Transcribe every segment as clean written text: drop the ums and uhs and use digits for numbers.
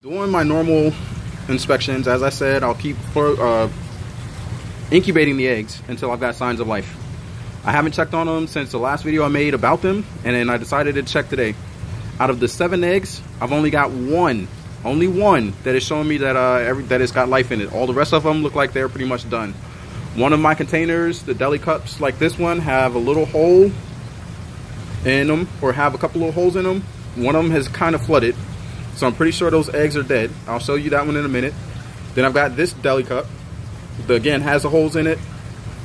Doing my normal inspections. As I said, I'll keep incubating the eggs until I've got signs of life. I haven't checked on them since the last video I made about them, and then I decided to check today. Out of the 7 eggs, I've only got only one that is showing me that that it's got life in it. All the rest of them look like they're pretty much done. One of my containers, the deli cups like this one, have a little hole in them, or have a couple of holes in them. One of them has kind of flooded, so I'm pretty sure those eggs are dead. I'll show you that one in a minute. Then I've got this deli cup that again has the holes in it.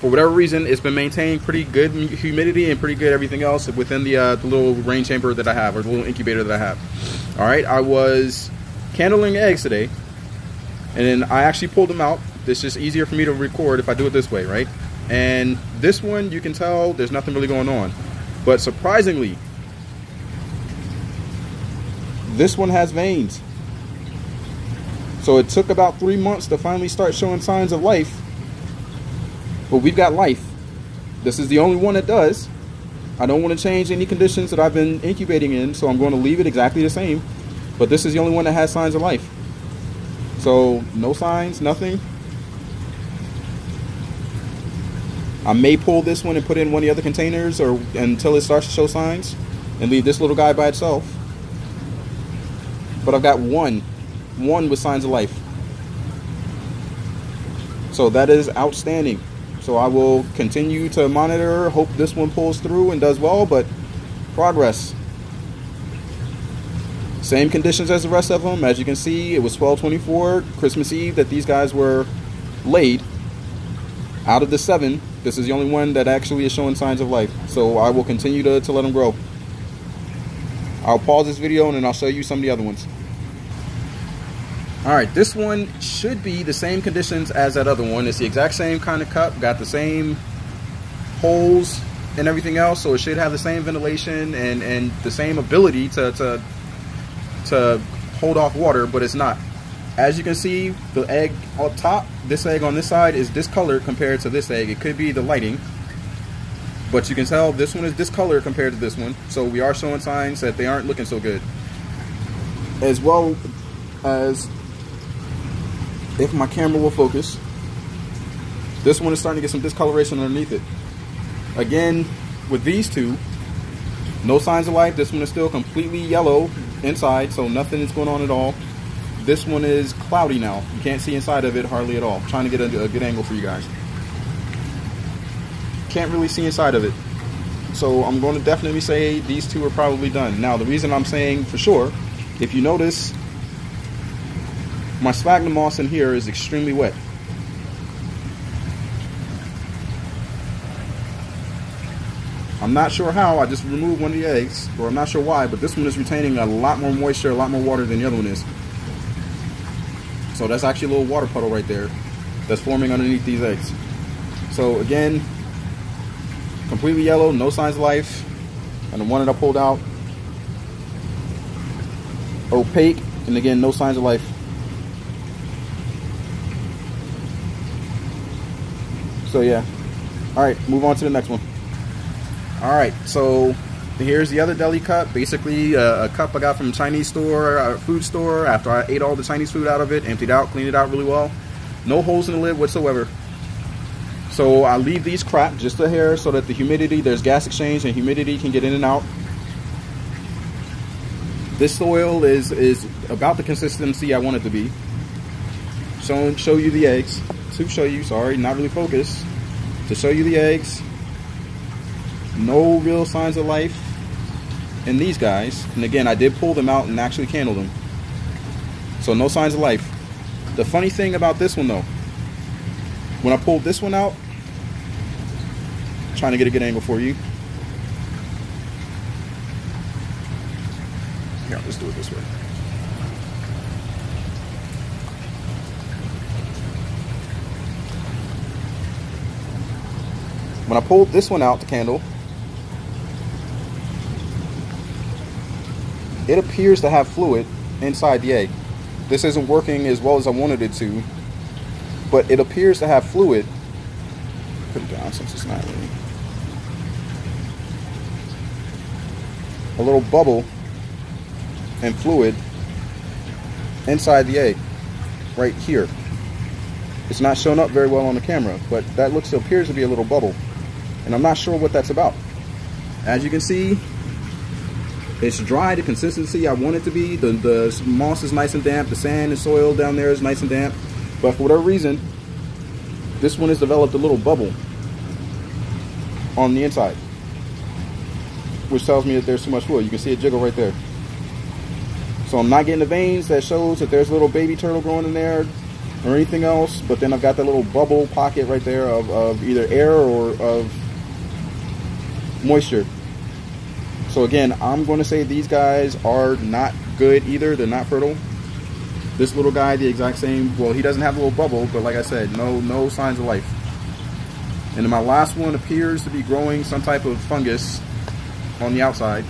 For whatever reason, it's been maintaining pretty good humidity and pretty good everything else within the little rain chamber that I have, or the little incubator that I have. All right, I was candling eggs today, and then I actually pulled them out. It's just easier for me to record if I do it this way, right? And this one, you can tell there's nothing really going on. But surprisingly, this one has veins. So it took about 3 months to finally start showing signs of life. But we've got life. This is the only one that does. I don't want to change any conditions that I've been incubating in, so I'm going to leave it exactly the same. But this is the only one that has signs of life. So no signs, nothing. I may pull this one and put it in one of the other containers or until it starts to show signs, and leave this little guy by itself. But I've got one with signs of life. So that is outstanding. So I will continue to monitor, hope this one pulls through and does well, but progress. Same conditions as the rest of them. As you can see, it was 12/24, Christmas Eve, that these guys were laid. Out of the 7, this is the only one that actually is showing signs of life. So I will continue to let them grow. I'll pause this video and then I'll show you some of the other ones. Alright, this one should be the same conditions as that other one. It's the exact same kind of cup, got the same holes and everything else, so it should have the same ventilation and the same ability to hold off water, but it's not. As you can see, the egg up top, this egg on this side is discolored compared to this egg. It could be the lighting, but you can tell this one is discolored compared to this one, so we are showing signs that they aren't looking so good. As well as, if my camera will focus, this one is starting to get some discoloration underneath it. Again, with these two, no signs of life. This one is still completely yellow inside, so nothing is going on at all. This one is cloudy now. You can't see inside of it hardly at all. I'm trying to get a good angle for you guys. Can't really see inside of it. So I'm going to definitely say these two are probably done. Now, the reason I'm saying for sure, if you notice, my sphagnum moss in here is extremely wet. I'm not sure how. I just removed one of the eggs, or I'm not sure why, but this one is retaining a lot more moisture, a lot more water than the other one is. So that's actually a little water puddle right there that's forming underneath these eggs. So again, completely yellow, no signs of life. And the one that I pulled out, opaque, and again, no signs of life. So yeah. Alright, move on to the next one. Alright, so here's the other deli cup. Basically a cup I got from a Chinese store, food store, after I ate all the Chinese food out of it, emptied out, cleaned it out really well. No holes in the lid whatsoever. So I leave these cracked just a hair so that the humidity, there's gas exchange and humidity can get in and out. This soil is about the consistency I want it to be. Show you the eggs. To show you, sorry, not really focused. To show you the eggs. No real signs of life in these guys. And again, I did pull them out and actually candled them. So no signs of life. The funny thing about this one though, when I pulled this one out, trying to get a good angle for you. Here, let's do it this way. When I pulled this one out to candle, it appears to have fluid inside the egg. This isn't working as well as I wanted it to, but it appears to have fluid. Put it down since it's not really. A little bubble and fluid inside the egg, right here. It's not showing up very well on the camera, but that appears to be a little bubble, and I'm not sure what that's about. As you can see, it's dry, the consistency I want it to be. The moss is nice and damp, the sand and soil down there is nice and damp, but for whatever reason, this one has developed a little bubble on the inside, which tells me that there's too much fluid. You can see it jiggle right there. So I'm not getting the veins that shows that there's a little baby turtle growing in there or anything else, but then I've got that little bubble pocket right there of either air or of moisture. So again, I'm going to say these guys are not good either. They're not fertile. This little guy, the exact same. Well, he doesn't have a little bubble, but like I said, no signs of life. And then my last one appears to be growing some type of fungus on the outside.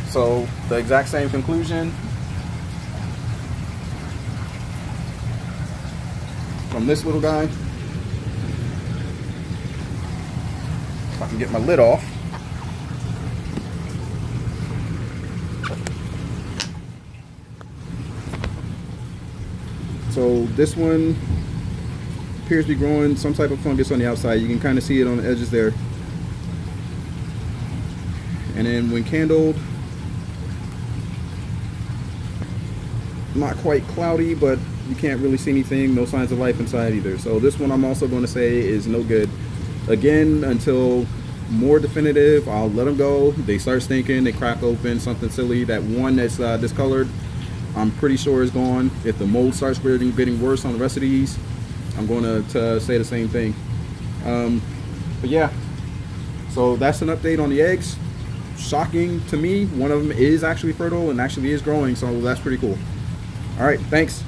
So the exact same conclusion from this little guy. If I can get my lid off. So this one appears to be growing some type of fungus on the outside. You can kind of see it on the edges there. And then when candled, not quite cloudy, but you can't really see anything. No signs of life inside either. So this one I'm also going to say is no good. Again, until more definitive, I'll let them go. They start stinking, they crack open, something silly. That one that's discolored, I'm pretty sure is gone. If the mold starts getting worse on the rest of these, I'm going to say the same thing. But yeah, so that's an update on the eggs. Shocking to me, one of them is actually fertile and actually is growing, so that's pretty cool. All right, thanks.